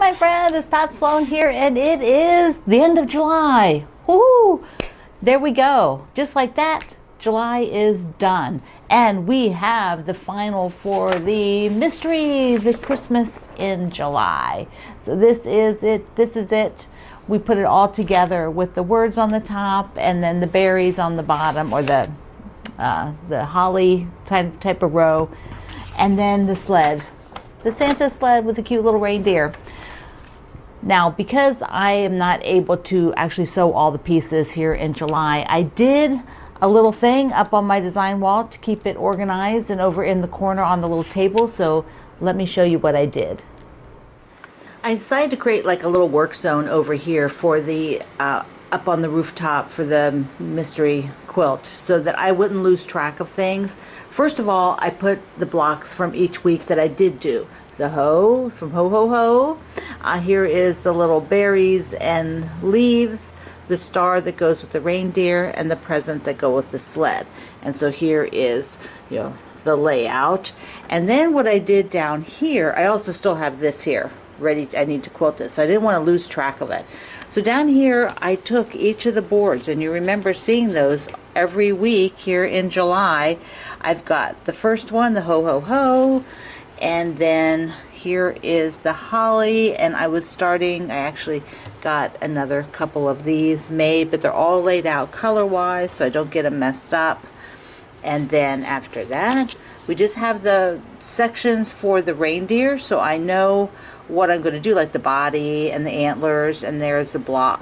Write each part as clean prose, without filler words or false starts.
my friend, it's Pat Sloan here, and it is the end of July. Woo! There we go. Just like that, July is done. And we have the final for the mystery, the Christmas in July. So this is it. This is it. We put it all together with the words on the top and then the berries on the bottom, or the holly type of row, and then the sled. The Santa sled with the cute little reindeer. Now, because I am not able to actually sew all the pieces here in July, I did a little thing up on my design wall to keep it organized and over in the corner on the little table. So let me show you what I did. I decided to create like a little work zone over here for the up on the rooftop for the mystery quilt, so that I wouldn't lose track of things. First of all, I put the blocks from each week that I did do. The hoe from Ho Ho Ho. Here is the little berries and leaves, the star that goes with the reindeer, and the present that go with the sled. And so here is, you know, the layout. And then what I did down here, I also still have this here ready. I need to quilt it, so I didn't want to lose track of it. So down here I took each of the boards, and you remember seeing those every week here in July. I've got the first one, the Ho Ho Ho, and then here is the holly, and I actually got another couple of these made, but they're all laid out color wise so I don't get them messed up. And then after that we just have the sections for the reindeer, so I know what I'm going to do, like the body and the antlers, and there's the block,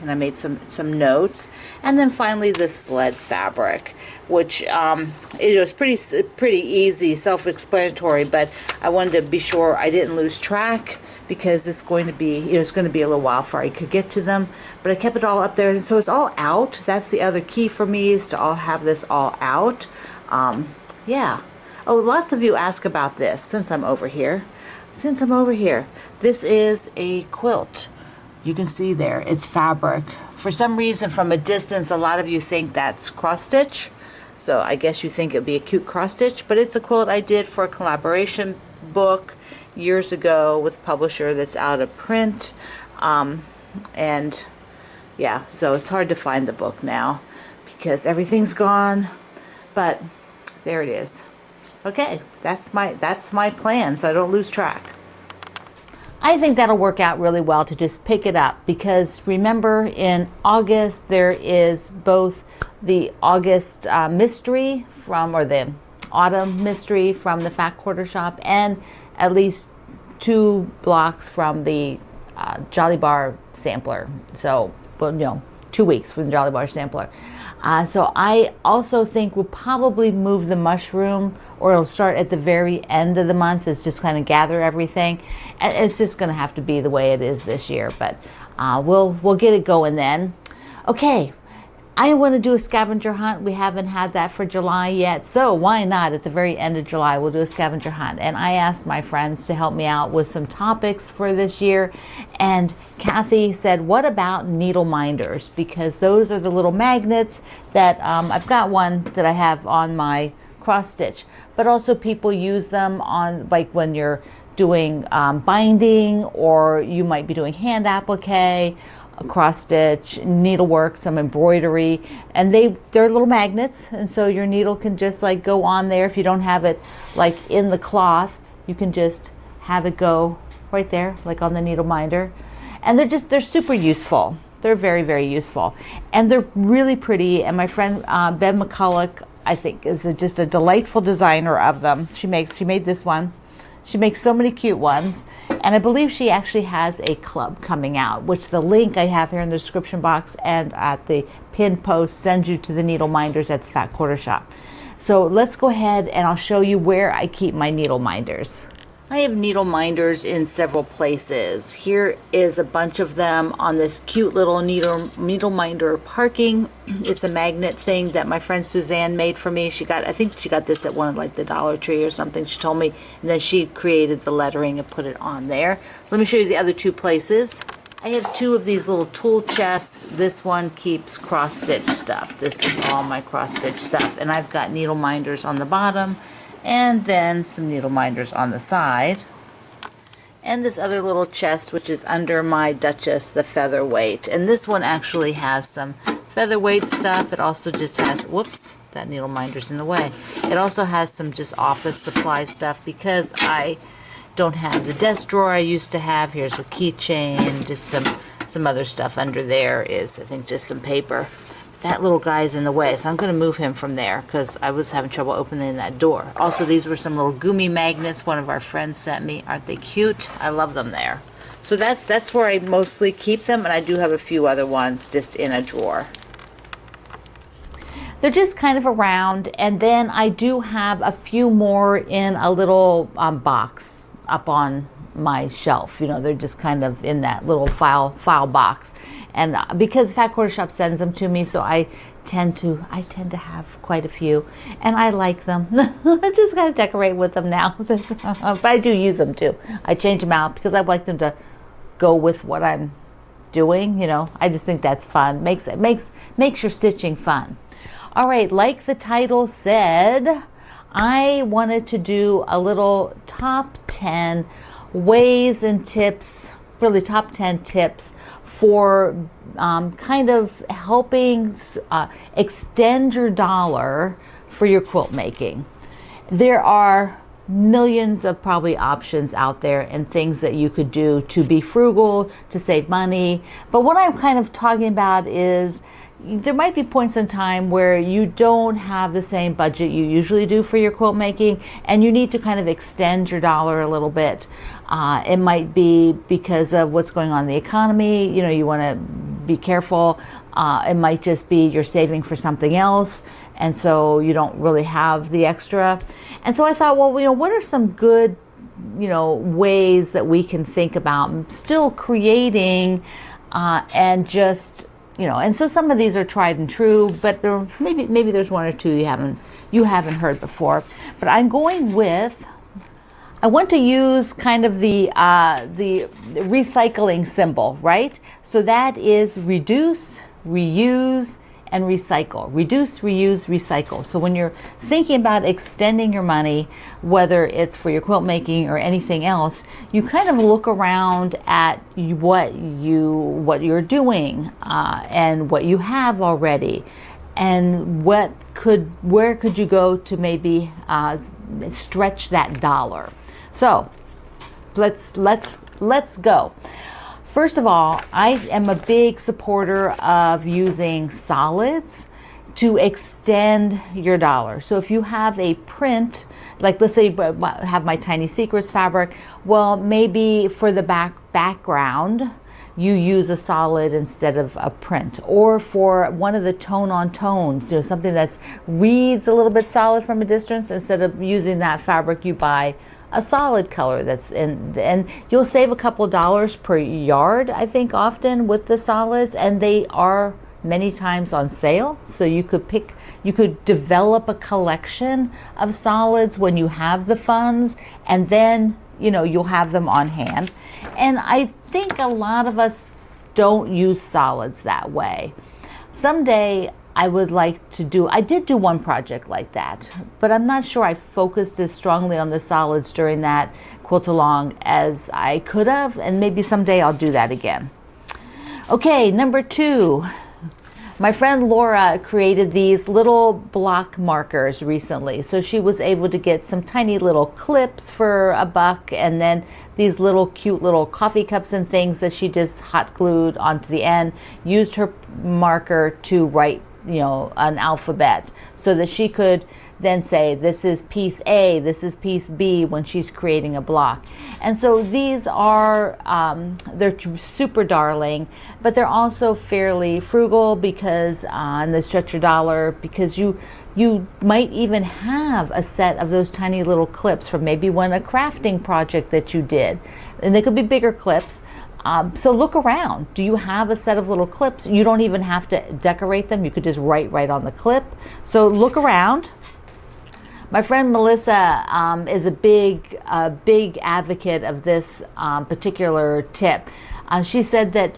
and I made some notes. And then finally the sled fabric, which it was pretty easy, self-explanatory, but I wanted to be sure I didn't lose track, because it's going to be, it's going to be a little while before I could get to them. But I kept it all up there, and so it's all out. That's the other key for me, is to all have this all out. Yeah. Oh, lots of you ask about this since I'm over here. This is a quilt. You can see there, it's fabric. For some reason, from a distance, a lot of you think that's cross stitch. So I guess you think it'd be a cute cross stitch, but it's a quilt I did for a collaboration book years ago with a publisher that's out of print. And yeah, so it's hard to find the book now because everything's gone, but there it is. Okay, that's my plan, so I don't lose track. I think that'll work out really well to just pick it up, because remember in August there is both the August mystery or the autumn mystery from the Fat Quarter Shop, and at least 2 blocks from the Jolly Bar sampler. So, well, 2 weeks from the Jolly Bar sampler. So I also think we'll probably move the mushroom, or it'll start at the very end of the month. It's just kind of gather everything, and it's just going to have to be the way it is this year. But we'll get it going then. Okay, I want to do a scavenger hunt. We haven't had that for July yet, so why not at the very end of July we'll do a scavenger hunt. And I asked my friends to help me out with some topics for this year, and Kathy said, what about needle minders? Because those are the little magnets that I've got one that I have on my cross stitch, but also people use them on, like when you're doing binding, or you might be doing hand applique, cross stitch, needlework, some embroidery, and they're little magnets, and so your needle can just like go on there. If you don't have it like in the cloth, you can just have it go right there, like on the needle minder. And they're super useful. They're very, very useful, and they're really pretty. And my friend Ben McCulloch, I think, is just a delightful designer of them. She made this one. She makes so many cute ones, and I believe she actually has a club coming out, which the link I have here in the description box and at the pinned post sends you to the needle minders at the Fat Quarter Shop. So let's go ahead and I'll show you where I keep my needle minders. I have needle minders in several places. Here is a bunch of them on this cute little needle minder parking. It's a magnet thing that my friend Suzanne made for me. I think she got this at one of like the Dollar Tree or something, she told me, and then she created the lettering and put it on there. So let me show you the other 2 places. I have 2 of these little tool chests. This one keeps cross stitch stuff. This is all my cross stitch stuff, and I've got needle minders on the bottom, and then some needle minders on the side. and this other little chest, which is under my Duchess, the featherweight. And this one actually has some featherweight stuff. It also just has, whoops, that needle minder's in the way. It also has some just office supply stuff because I don't have the desk drawer I used to have. Here's a keychain, just some other stuff under there is, I think, just some paper. That little guy's in the way, so I'm going to move him from there because I was having trouble opening that door. Also, these were some little gummy magnets one of our friends sent me. Aren't they cute? I love them there. So that's where I mostly keep them, and I do have a few other ones just in a drawer. They're just kind of around, and then I do have a few more in a little box up on my shelf. You know, they're just kind of in that little file box. And because Fat Quarter Shop sends them to me, so I tend to have quite a few, and I like them. I just gotta decorate with them now. But I do use them too. I change them out because I like them to go with what I'm doing. You know, I just think that's fun. Makes your stitching fun. All right, like the title said, I wanted to do a little top 10 ways and tips, really top 10 tips for kind of helping extend your dollar for your quilt making. There are millions of probably options out there and things that you could do to be frugal, to save money. But what I'm kind of talking about is there might be points in time where you don't have the same budget you usually do for your quilt making, and you need to kind of extend your dollar a little bit. It might be because of what's going on in the economy. You know, you want to be careful. It might just be you're saving for something else, and so you don't really have the extra. And so I thought, well, you know, what are some good, you know, ways that we can think about still creating and just, you know, and so some of these are tried and true, but there maybe there's one or two you haven't heard before. But I'm going with, I want to use kind of the recycling symbol, right? So that is reduce, reuse, and recycle. Reduce, reuse, recycle. So when you're thinking about extending your money, whether it's for your quilt making or anything else, you kind of look around at what you're doing and what you have already, and where could you go to maybe stretch that dollar. So let's go. First of all, I am a big supporter of using solids to extend your dollar. So if you have a print, like let's say you have my Tiny Secrets fabric, well, maybe for the background, you use a solid instead of a print. Or for one of the tone-on tones, you know, something that reads a little bit solid from a distance, instead of using that fabric, you buy a solid color that's in, and you'll save a couple dollars per yard, I think, often with the solids, and they are many times on sale. So you could develop a collection of solids when you have the funds, and then, you know, you'll have them on hand. And I think a lot of us don't use solids that way. Someday I would like to do, I did do one project like that, but I'm not sure I focused as strongly on the solids during that quilt along as I could have, and maybe someday I'll do that again. Okay, number 2. My friend Laura created these little block markers recently. So she was able to get some tiny little clips for $1, and then these little cute little coffee cups and things that she just hot glued onto the end, used her marker to write, you know, an alphabet, so that she could then say, this is piece A, this is piece B, when she's creating a block. And so these are, they're super darling, but they're also fairly frugal because, and they stretch your dollar, because you might even have a set of those tiny little clips from maybe a crafting project that you did. And they could be bigger clips. So look around. Do you have a set of little clips? You don't even have to decorate them. You could just write right on the clip. So look around. My friend Melissa is a big advocate of this particular tip. She said that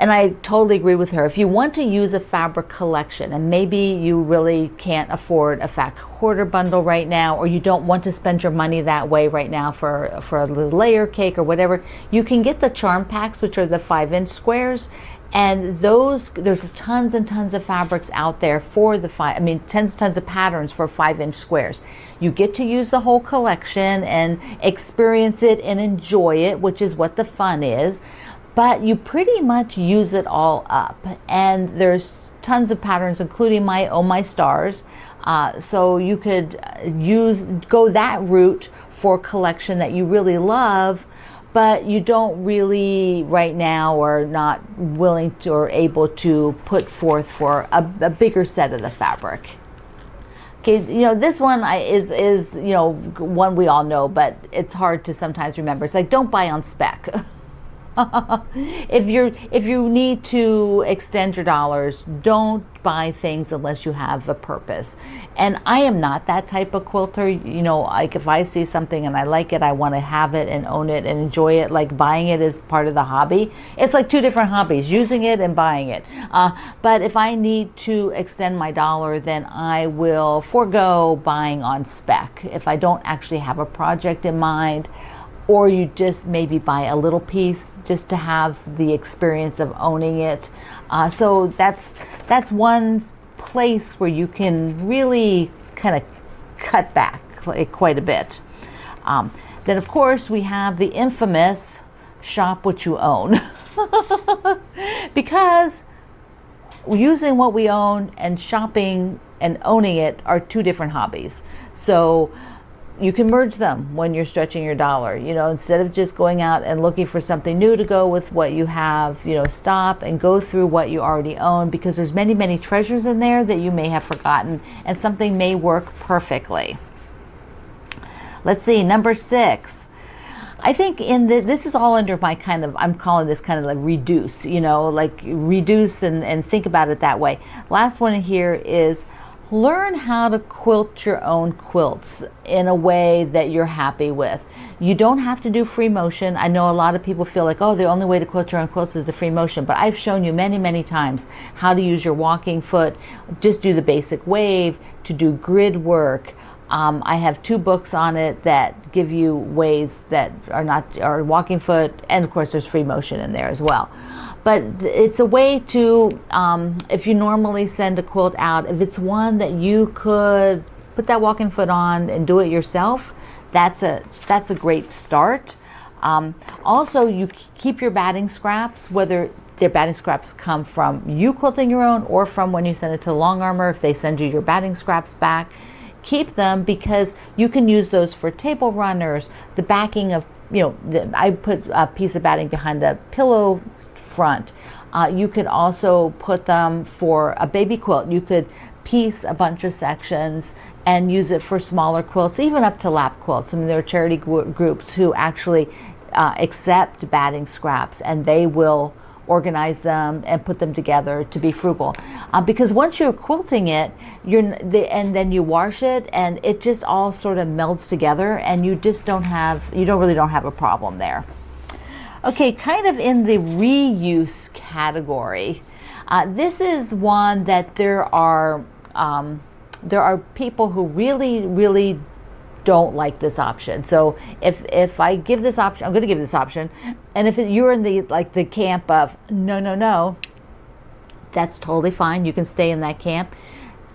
And I totally agree with her. If you want to use a fabric collection, and maybe you really can't afford a fat quarter bundle right now, or you don't want to spend your money that way right now for a little layer cake or whatever, you can get the charm packs, which are the 5-inch squares. And those, there's tons and tons of fabrics out there for the tons of patterns for 5-inch squares. You get to use the whole collection and experience it and enjoy it, which is what the fun is. But you pretty much use it all up. And there's tons of patterns, including my Oh My Stars. So you could go that route for a collection that you really love, but you don't really right now or not willing to or able to put forth for a bigger set of the fabric. Okay, this one is one we all know, but it's hard to sometimes remember. It's like, don't buy on Spec. If you need to extend your dollars, don't buy things unless you have a purpose. And I am not that type of quilter. Like if I see something and I like it, I want to have it and own it and enjoy it. Like buying it is part of the hobby. It's like two different hobbies, using it and buying it. But if I need to extend my dollar, then I will forego buying on Spec if I don't actually have a project in mind. Or you just maybe buy a little piece just to have the experience of owning it. So that's one place where you can really kind of cut back quite a bit. Then of course we have the infamous shop what you own. Because using what we own and shopping and owning it are two different hobbies. So you can merge them when you're stretching your dollar. Instead of just going out and looking for something new to go with what you have, stop and go through what you already own, because there's many, many treasures in there that you may have forgotten, and something may work perfectly. Let's see, number 6. I think this is all under my I'm calling this kind of like reduce, like reduce and think about it that way. Last one here is learn how to quilt your own quilts in a way that you're happy with. You don't have to do free motion. I know a lot of people feel like, oh, the only way to quilt your own quilts is the free motion, but I've shown you many, many times how to use your walking foot, just do the basic wave, to do grid work. I have 2 books on it that give you ways that are walking foot, and of course there's free motion in there as well. But it's a way to, if you normally send a quilt out, if it's one that you could put that walking foot on and do it yourself, that's a great start. Also, you keep your batting scraps, whether their batting scraps come from you quilting your own or from when you send it to Long Armor, if they send you your batting scraps back. Keep them, because you can use those for table runners, the backing of, I put a piece of batting behind the pillow front. You could also put them for a baby quilt. You could piece a bunch of sections and use it for smaller quilts, even up to lap quilts. There are charity groups who actually accept batting scraps, and they will organize them and put them together to be frugal. Because once you're quilting it, and then you wash it, and it just all sort of melds together, and you don't have a problem there. Okay, kind of in the reuse category, this is one that there are people who really, really don't like this option. So if I give this option, I'm going to give this option, and if you're in the camp of no, that's totally fine. You can stay in that camp.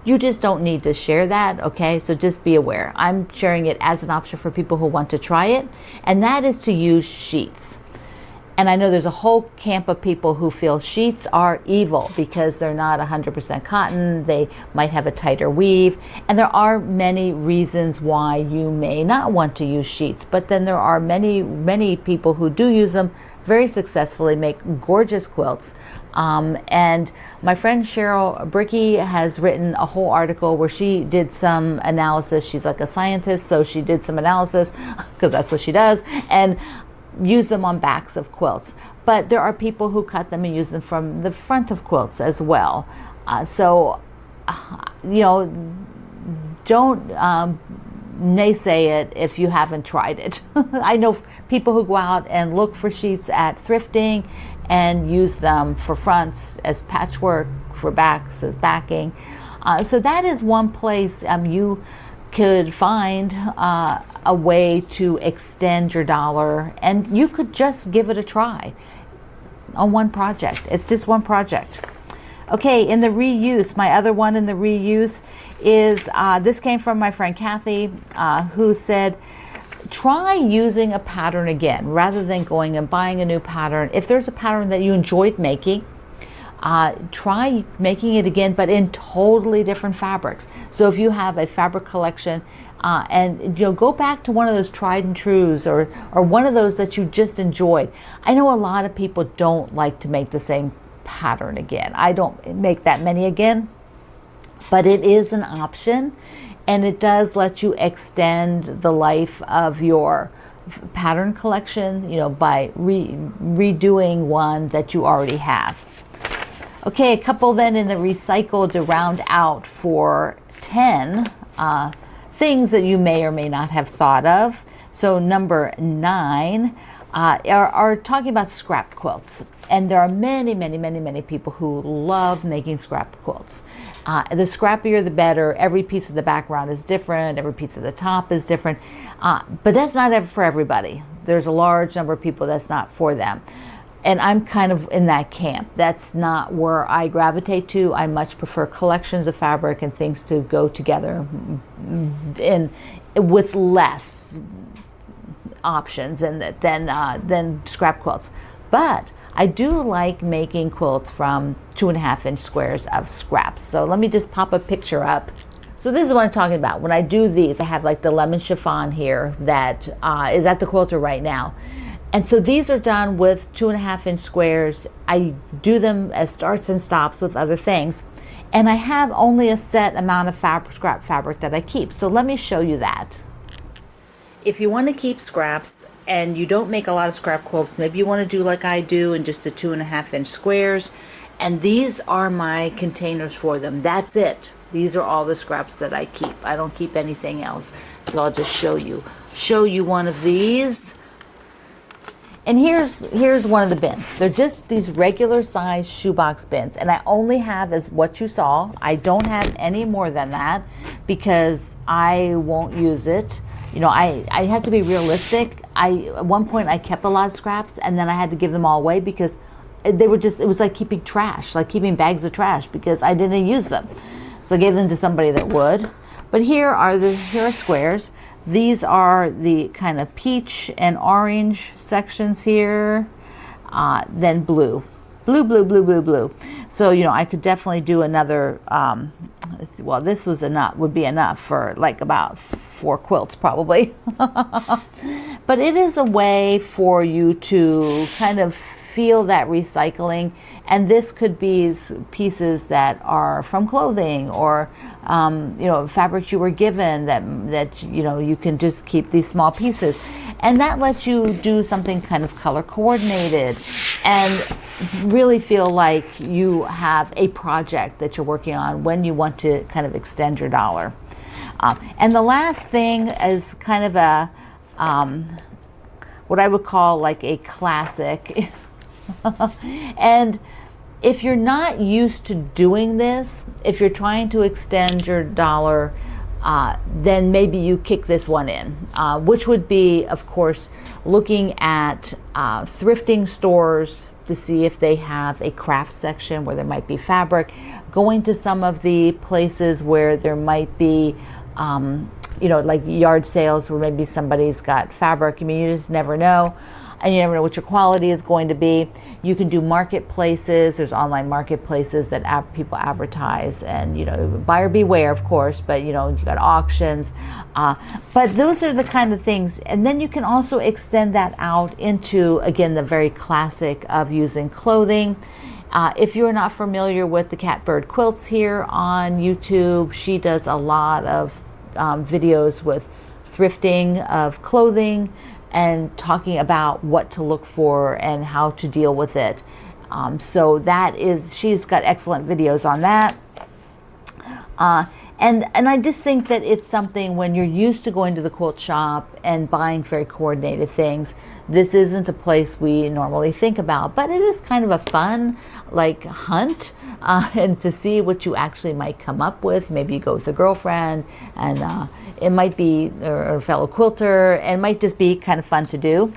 You just don't need to share that, okay? So just be aware. I'm sharing it as an option for people who want to try it, and that is to use sheets. And I know there's a whole camp of people who feel sheets are evil because they're not 100% cotton. They might have a tighter weave. And there are many reasons why you may not want to use sheets. But then there are many, many people who do use them very successfully, make gorgeous quilts. And my friend Cheryl Brickey has written a whole article where she did some analysis. She's like a scientist, so she did some analysis because that's what she does. And use them on backs of quilts. But there are people who cut them and use them from the front of quilts as well. Don't naysay it if you haven't tried it. I know people who go out and look for sheets at thrifting and use them for fronts as patchwork, for backs as backing. So that is one place you could find a way to extend your dollar, and you could just give it a try on one project. It's just one project. Okay, in the reuse, my other one in the reuse is, this came from my friend Kathy, who said, try using a pattern again rather than going and buying a new pattern. If there's a pattern that you enjoyed making, try making it again, but in totally different fabrics. So if you have a fabric collection, and go back to one of those tried and trues, or one of those that you just enjoyed. I know a lot of people don't like to make the same pattern again. I don't make that many again, but it is an option, and it does let you extend the life of your pattern collection, by redoing one that you already have. Okay, a couple then in the recycle to round out for 10 things that you may or may not have thought of. So number 9 are talking about scrap quilts. And there are many, many, many, many people who love making scrap quilts. The scrappier the better. Every piece of the background is different. Every piece of the top is different. But that's not for everybody. There's a large number of people that's not for them. And I'm kind of in that camp. That's not where I gravitate to. I much prefer collections of fabric and things to go together with less options than scrap quilts. But I do like making quilts from 2.5-inch squares of scraps. So let me just pop a picture up. So this is what I'm talking about. When I do these, I have like the lemon chiffon here that is at the quilter right now. And so these are done with 2.5-inch squares. I do them as starts and stops with other things. And I have only a set amount of scrap fabric that I keep. So let me show you that. If you want to keep scraps and you don't make a lot of scrap quilts, maybe you want to do like I do in just the 2.5-inch squares. And these are my containers for them. That's it. These are all the scraps that I keep. I don't keep anything else. So I'll just show you one of these. And here's one of the bins. They're just these regular size shoebox bins, and I only have as what you saw. I don't have any more than that because I won't use it. I have to be realistic. At one point I kept a lot of scraps, and then I had to give them all away because it was like keeping trash, like keeping bags of trash, because I didn't use them. So I gave them to somebody that would. But here are squares. These are the kind of peach and orange sections here, then blue. Blue. So, I could definitely do another, well, this would be enough for like about 4 quilts probably. But it is a way for you to kind of feel that recycling, and this could be pieces that are from clothing or fabrics you were given that you can just keep these small pieces, and that lets you do something kind of color coordinated and really feel like you have a project that you're working on when you want to kind of extend your dollar. And the last thing is kind of a what I would call like a classic. And if you're not used to doing this, if you're trying to extend your dollar, then maybe you kick this one in, which would be, of course, looking at thrifting stores to see if they have a craft section where there might be fabric, going to some of the places where there might be like yard sales where maybe somebody's got fabric. I mean, you just never know. And you never know what your quality is going to be. You can do marketplaces. There's online marketplaces that people advertise, and buyer beware, of course. But you got auctions. But those are the kind of things. And then you can also extend that out into, again, the very classic of using clothing. If you're not familiar with the Catbird Quilts here on YouTube, she does a lot of videos with thrifting of clothing and talking about what to look for and how to deal with it. So she's got excellent videos on that. And I just think that it's something when you're used to going to the quilt shop and buying very coordinated things, this isn't a place we normally think about, but it is kind of a fun like hunt and to see what you actually might come up with. Maybe you go with a girlfriend and it might be or a fellow quilter, and it might just be kind of fun to do.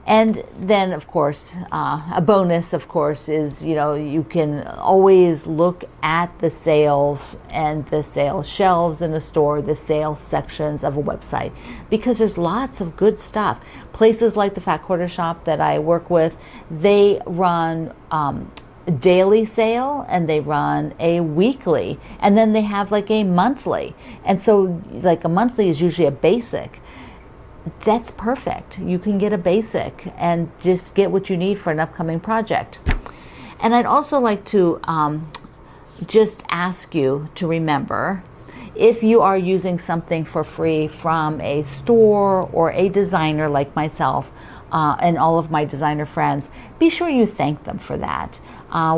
And then, of course, a bonus, of course, is, you know, you can always look at the sales and the sales shelves in a store, the sales sections of a website, because there's lots of good stuff. Places like the Fat Quarter Shop that I work with, they run daily sale and they run a weekly, and then they have like a monthly. And so like a monthly is usually a basic. That's perfect. You can get a basic and just get what you need for an upcoming project. And I'd also like to just ask you to remember, if you are using something for free from a store or a designer like myself and all of my designer friends, be sure you thank them for that.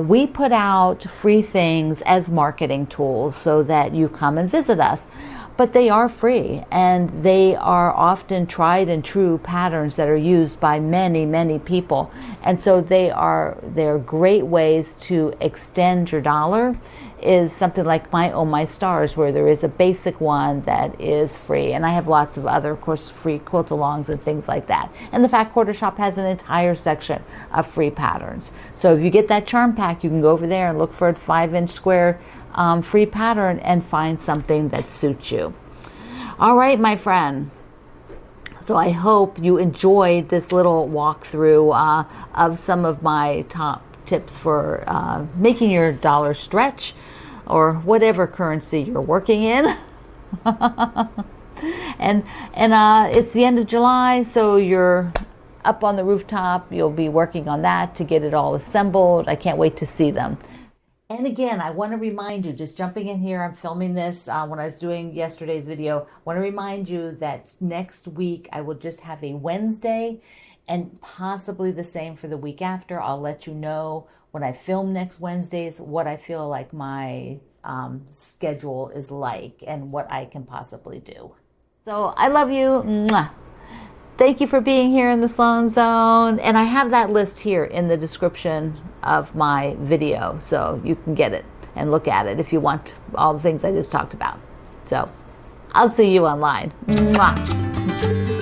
We put out free things as marketing tools so that you come and visit us. But they are free, and they are often tried and true patterns that are used by many, many people. And so they're great ways to extend your dollar. Is something like my Oh My Stars, where there is a basic one that is free. And I have lots of other, of course, free quilt-alongs and things like that. And the Fat Quarter Shop has an entire section of free patterns. So if you get that charm pack, you can go over there and look for a 5-inch square free pattern and find something that suits you. All right, my friend. So I hope you enjoyed this little walkthrough of some of my top tips for making your dollar stretch, or whatever currency you're working in. and it's the end of July, so you're up on the rooftop. You'll be working on that to get it all assembled. I can't wait to see them. And again, I want to remind you, just jumping in here, I'm filming this when I was doing yesterday's video. I want to remind you that next week I will just have a Wednesday, and possibly the same for the week after. I'll let you know when I film next Wednesdays what I feel like my schedule is like and what I can possibly do. So I love you. Mwah. Thank you for being here in the Sloan Zone. And I have that list here in the description of my video, so you can get it and look at it if you want all the things I just talked about. So I'll see you online. Mwah.